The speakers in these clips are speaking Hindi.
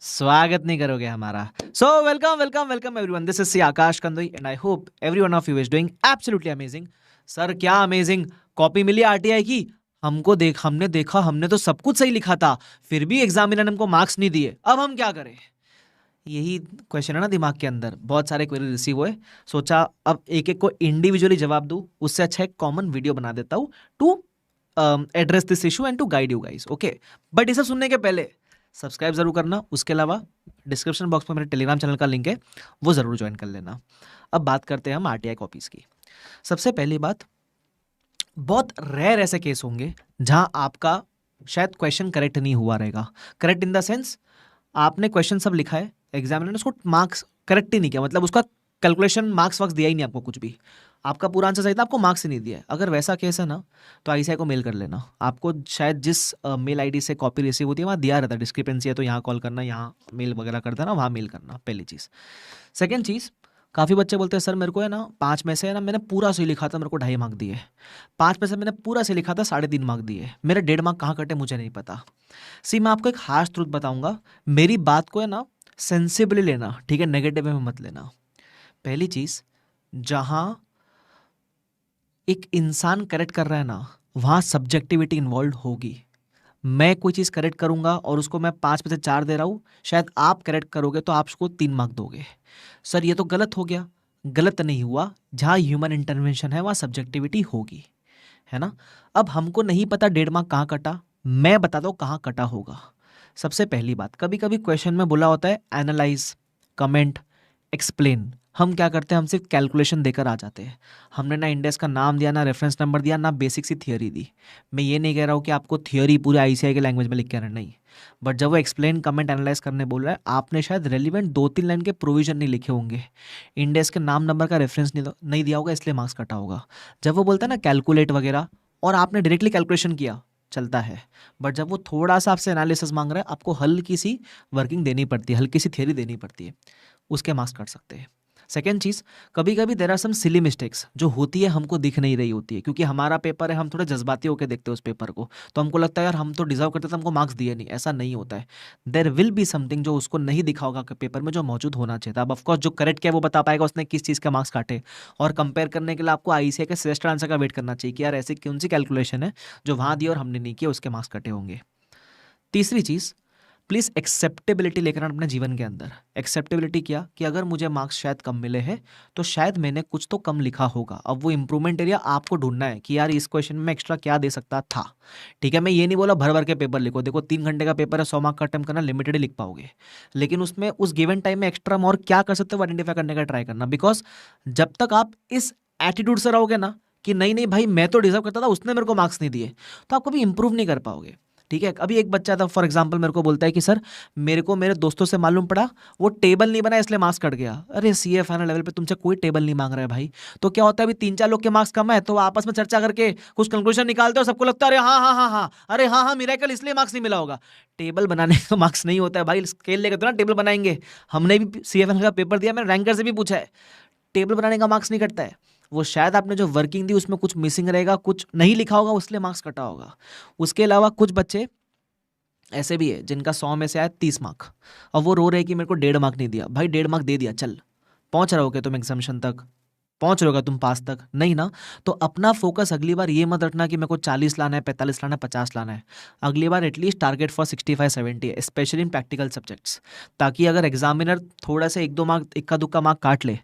स्वागत नहीं करोगे हमारा। So welcome welcome welcome everyone, this is C Akash Kandoi and I hope everyone of you is doing absolutely amazing. Sir क्या अमेजिंग, कॉपी मिली आरटीआई की। हमने देखा, हमने तो सब कुछ सही लिखा था, फिर भी एग्जामिनर ने हमको मार्क्स नहीं दिए, अब हम क्या करें। यही क्वेश्चन है ना दिमाग के अंदर, बहुत सारे क्वेरी रिसीव हुए। सोचा अब एक एक को इंडिविजुअली जवाब दूं, उससे अच्छा एक कॉमन वीडियो बना देता हूं to address this issue and to guide you guys, okay. But ये सब सुनने के पहले सब्सक्राइब जरूर करना, उसके अलावा डिस्क्रिप्शन बॉक्स में मेरे टेलीग्राम चैनल का लिंक है, वो जरूर ज्वाइन कर लेना। अब बात करते हैं हम आरटीआई कॉपीज की। सबसे पहली बात, बहुत रेयर ऐसे केस होंगे जहां आपका शायद क्वेश्चन करेक्ट नहीं हुआ रहेगा। करेक्ट इन द सेंस, आपने क्वेश्चन सब लिखा है, एग्जामिनर ने उसको मार्क्स करेक्ट ही नहीं किया, मतलब उसका कैलकुलेशन मार्क्स वार्क्स दिया ही नहीं आपको कुछ भी, आपका पूरा आंसर सही था, आपको मार्क्स ही नहीं दिया। अगर वैसा केस है ना, तो आईसीआई को मेल कर लेना। आपको शायद जिस मेल आईडी से कॉपी रिसीव होती है वहाँ दिया रहता है, डिस्क्रिपेंसी है तो यहाँ कॉल करना, यहाँ मेल वगैरह कर देना, वहाँ मेल करना, पहली चीज़। सेकेंड चीज़, काफ़ी बच्चे बोलते हैं सर मेरे को है ना 5 में से है ना मैंने पूरा सही लिखा था, मेरे को 2.5 मार्क दिए। 5 में से मैंने पूरा सही लिखा था, 3.5 मार्क दिए, मेरे 1.5 मार्क कहाँ कटे मुझे नहीं पता। सी मैं आपको एक हार्श ट्रूथ बताऊंगा, मेरी बात को है ना सेंसिबली लेना, ठीक है, नेगेटिव में मत लेना। पहली चीज़, जहाँ एक इंसान करेक्ट कर रहा है ना, वहाँ सब्जेक्टिविटी इन्वॉल्व होगी। मैं कोई चीज़ करेक्ट करूंगा और उसको मैं 5 में से 4 दे रहा हूँ, शायद आप करेक्ट करोगे तो आप उसको 3 मार्क दोगे। सर ये तो गलत हो गया, गलत नहीं हुआ, जहाँ ह्यूमन इंटरवेंशन है वहाँ सब्जेक्टिविटी होगी, है ना। अब हमको नहीं पता 1.5 मार्क कहाँ कटा, मैं बताता हूँ कहाँ कटा होगा। सबसे पहली बात, कभी कभी क्वेश्चन में बोला होता है एनालाइज, कमेंट, एक्सप्लेन। हम क्या करते हैं, हम सिर्फ कैलकुलेशन देकर आ जाते हैं। हमने ना इंडेक्स का नाम दिया, ना रेफरेंस नंबर दिया, ना बेसिक सी थियोरी दी। मैं ये नहीं कह रहा हूँ कि आपको थियोरी पूरे आईसीआई के लैंग्वेज में लिख के आना, नहीं। बट जब वो एक्सप्लेन, कमेंट, एनालाइज करने बोल रहा है, आपने शायद रेलिवेंट 2-3 लाइन के प्रोविजन नहीं लिखे होंगे, इंडेक्स के नाम नंबर का रेफरेंस नहीं दिया होगा, इसलिए मार्क्स कटा होगा। जब वो बोलता है ना कैलकुलेट वगैरह, और आपने डायरेक्टली कैलकुलेशन किया, चलता है। बट जब वो थोड़ा सा आपसे एनालिसिस मांग रहा है, आपको हल्की सी वर्किंग देनी पड़ती है, हल्की सी थियरी देनी पड़ती है, उसके मार्क्स कट सकते हैं। सेकेंड चीज़, कभी कभी there are some silly mistakes जो होती है, हमको दिख नहीं रही होती है, क्योंकि हमारा पेपर है, हम थोड़े जज्बाती होकर देखते हैं उस पेपर को, तो हमको लगता है यार हम तो डिजर्व करते थे, हमको मार्क्स दिए नहीं। ऐसा नहीं होता है, देर विल बी समथिंग जो उसको नहीं दिखा होगा पेपर में, जो मौजूद होना चाहिए था। अब ऑफकोर्स जो करेक्ट किया वो बता पाएगा उसने किस चीज़ का मार्क्स काटे, और कंपेयर करने के लिए आपको आईसीआई के सजेस्टेड आंसर का वेट करना चाहिए कि यार ऐसी कौन सी कैलकुलेशन है जो वहाँ दी और हमने नहीं किया, उसके मार्क्स कटे होंगे। तीसरी चीज़, प्लीज़ एक्सेप्टेबिलिटी लेकर आना अपने जीवन के अंदर। एक्सेप्टेबिलिटी क्या, कि अगर मुझे मार्क्स शायद कम मिले हैं तो शायद मैंने कुछ तो कम लिखा होगा। अब वो इंप्रूवमेंट एरिया आपको ढूंढना है कि यार इस क्वेश्चन में एक्स्ट्रा क्या दे सकता था। ठीक है, मैं ये नहीं बोला भर भर के पेपर लिखो, देखो 3 घंटे का पेपर है, 100 मार्क का अटेम्प्ट करना, लिमिटेड ही लिख पाओगे, लेकिन उसमें उस गिवन टाइम में एक्स्ट्रा और क्या कर सकते हो आइडेंटिफाई करने का ट्राई करना। बिकॉज जब तक आप इस एटीट्यूड से रहोगे ना कि नहीं नहीं भाई मैं तो डिजर्व करता था, उसने मेरे को मार्क्स नहीं दिए, तो आप कभी इंप्रूव नहीं कर पाओगे। ठीक है, अभी एक बच्चा था फॉर एग्जांपल, मेरे को बोलता है कि सर मेरे को मेरे दोस्तों से मालूम पड़ा वो टेबल नहीं बना इसलिए मार्क्स कट गया। अरे सीए फाइनल लेवल पे तुमसे कोई टेबल नहीं मांग रहा है भाई, तो क्या होता है अभी 3-4 लोग के मार्क्स कम है तो आपस में चर्चा करके कुछ कंक्लूजन निकालते हो, सबको लगता है अरे हाँ हाँ हाँ हाँ, अरे हाँ हाँ मिरेकल इसलिए मार्क्स नहीं मिला होगा। टेबल बनाने का मार्क्स नहीं होता है भाई, स्केल लेकर तो ना टेबल बनाएंगे। हमने भी सीए फाइनल का पेपर दिया, मैंने रैंकर से भी पूछा है, टेबल बनाने का मार्क्स नहीं कटता है, वो शायद आपने जो वर्किंग दी उसमें कुछ मिसिंग रहेगा, कुछ नहीं लिखा होगा, इसलिए मार्क्स कटा होगा। उसके अलावा कुछ बच्चे ऐसे भी है जिनका 100 में से आया 30 मार्क, और वो रो रहे हैं कि मेरे को 1.5 मार्क नहीं दिया। भाई 1.5 मार्क दे दिया, चल पहुंच रहोगे तुम एग्जामिशन तक, पहुंच रहोगे तुम पास तक, नहीं ना, तो अपना फोकस अगली बार ये मत रखना कि मेरे को 40 लाना है, 45 लाना है, 50 लाना है। अगली बार एटलीस्ट टारगेट फॉर 65-70 है, स्पेशली इन प्रैक्टिकल सब्जेक्ट्स, ताकि अगर एग्जामिनर थोड़ा सा 1-2 मार्क, इक्का दुक्का मार्क काट ले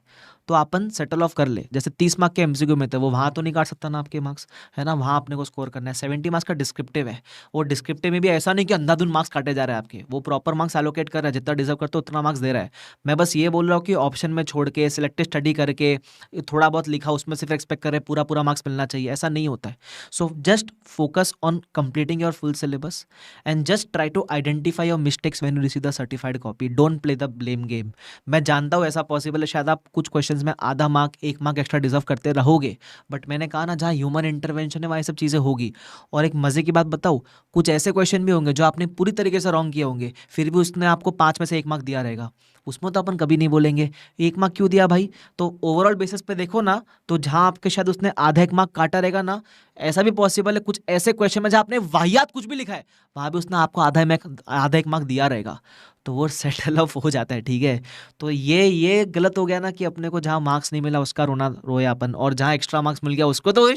तो अपन सेटल ऑफ कर ले। जैसे 30 मार्क के एमसीक्यू में थे, वो वहाँ तो नहीं काट सकता ना आपके मार्क्स, है ना, वहाँ अपने को स्कोर करना है। 70 मार्क्स का डिस्क्रिप्टिव है, वो डिस्क्रिप्टिव में भी ऐसा नहीं कि अंधाधुंध मार्क्स काटे जा रहे हैं आपके, वो प्रॉपर मार्क्स एलोकेट कर रहा है, जितना डिजर्व करते हो उतना मार्क्स दे रहा है। मैं बस ये बोल रहा हूँ कि ऑप्शन में छोड़ के सिलेक्टिव स्टडी करके थोड़ा बहुत लिखा उसमें सिर्फ एक्सपेक्ट कर रहे पूरा पूरा मार्क्स मिलना चाहिए, ऐसा नहीं होता है। So just focus on completing your full syllabus and just try to identify your mistakes when you receive the certified copy. Don't play the blame game. मैं जानता हूँ ऐसा पॉसिबल है, शायद आप कुछ क्वेश्चंस में आधा मार्क 1 मार्क एक्स्ट्रा डिजर्व करते रहोगे, बट मैंने कहा ना जहाँ ह्यूमन इंटरवेंशन है वहाँ ये सब चीज़ें होगी। और एक मजे की बात बताऊँ, कुछ ऐसे क्वेश्चन भी होंगे जो आपने पूरी तरीके से रॉन्ग किए होंगे, फिर भी उसने आपको 5 में से 1 मार्क दिया रहेगा, उसमें तो अपन कभी नहीं बोलेंगे 1 मार्क क्यों दिया भाई। तो ओवरऑल बेसिस पे देखो ना, तो जहाँ आपके शायद उसने आधा 1 मार्क काटा रहेगा ना, ऐसा भी पॉसिबल है कुछ ऐसे क्वेश्चन में जहाँ आपने वाहियात कुछ भी लिखा है, वहाँ भी उसने आपको आधा 1 मार्क दिया रहेगा। तो तो वो सेटल अप हो जाता है, ठीक है। तो ये गलत हो गया ना कि अपने को जहाँ मार्क्स नहीं मिला उसका रोना रोए अपन, और जहाँ एक्स्ट्रा मार्क्स मिल गया उसको तो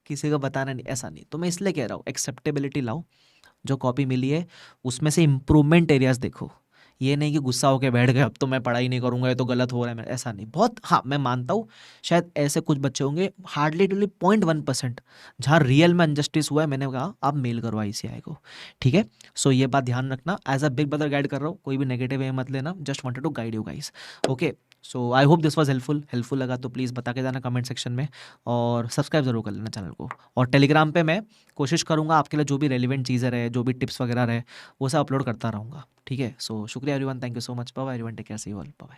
किसी को बताना नहीं, ऐसा नहीं। तो मैं इसलिए कह रहा हूँ एक्सेप्टेबिलिटी लाओ, जो कॉपी मिली है उसमें से इम्प्रूवमेंट एरियाज देखो। ये नहीं कि गुस्सा होकर बैठ गए अब तो मैं पढ़ाई नहीं करूंगा, ये तो गलत हो रहा है मेरा, ऐसा नहीं। बहुत, हाँ मैं मानता हूँ शायद ऐसे कुछ बच्चे होंगे, हार्डली टू 0.1%, जहाँ रियल में अनजस्टिस हुआ है, मैंने कहा आप मेल करो आईसीआई को, ठीक है। सो ये बात ध्यान रखना, as a big brother guide कर रहा हूँ, कोई भी नेगेटिव वे मत लेना, just wanted to guide you guys. Okay, so I hope this was helpful लगा तो प्लीज़ बता के जाना कमेंट सेक्शन में, और सब्सक्राइब जरूर कर लेना चैनल को। और टेलीग्राम पे मैं कोशिश करूंगा आपके लिए जो भी रेलिवेंट चीज़ें रहे, जो भी टिप्स वगैरह रहे, वो सब अपलोड करता रहूँगा, ठीक है। सो शुक्रिया everyone, thank you so much, bye everyone, take care, see you all, bye.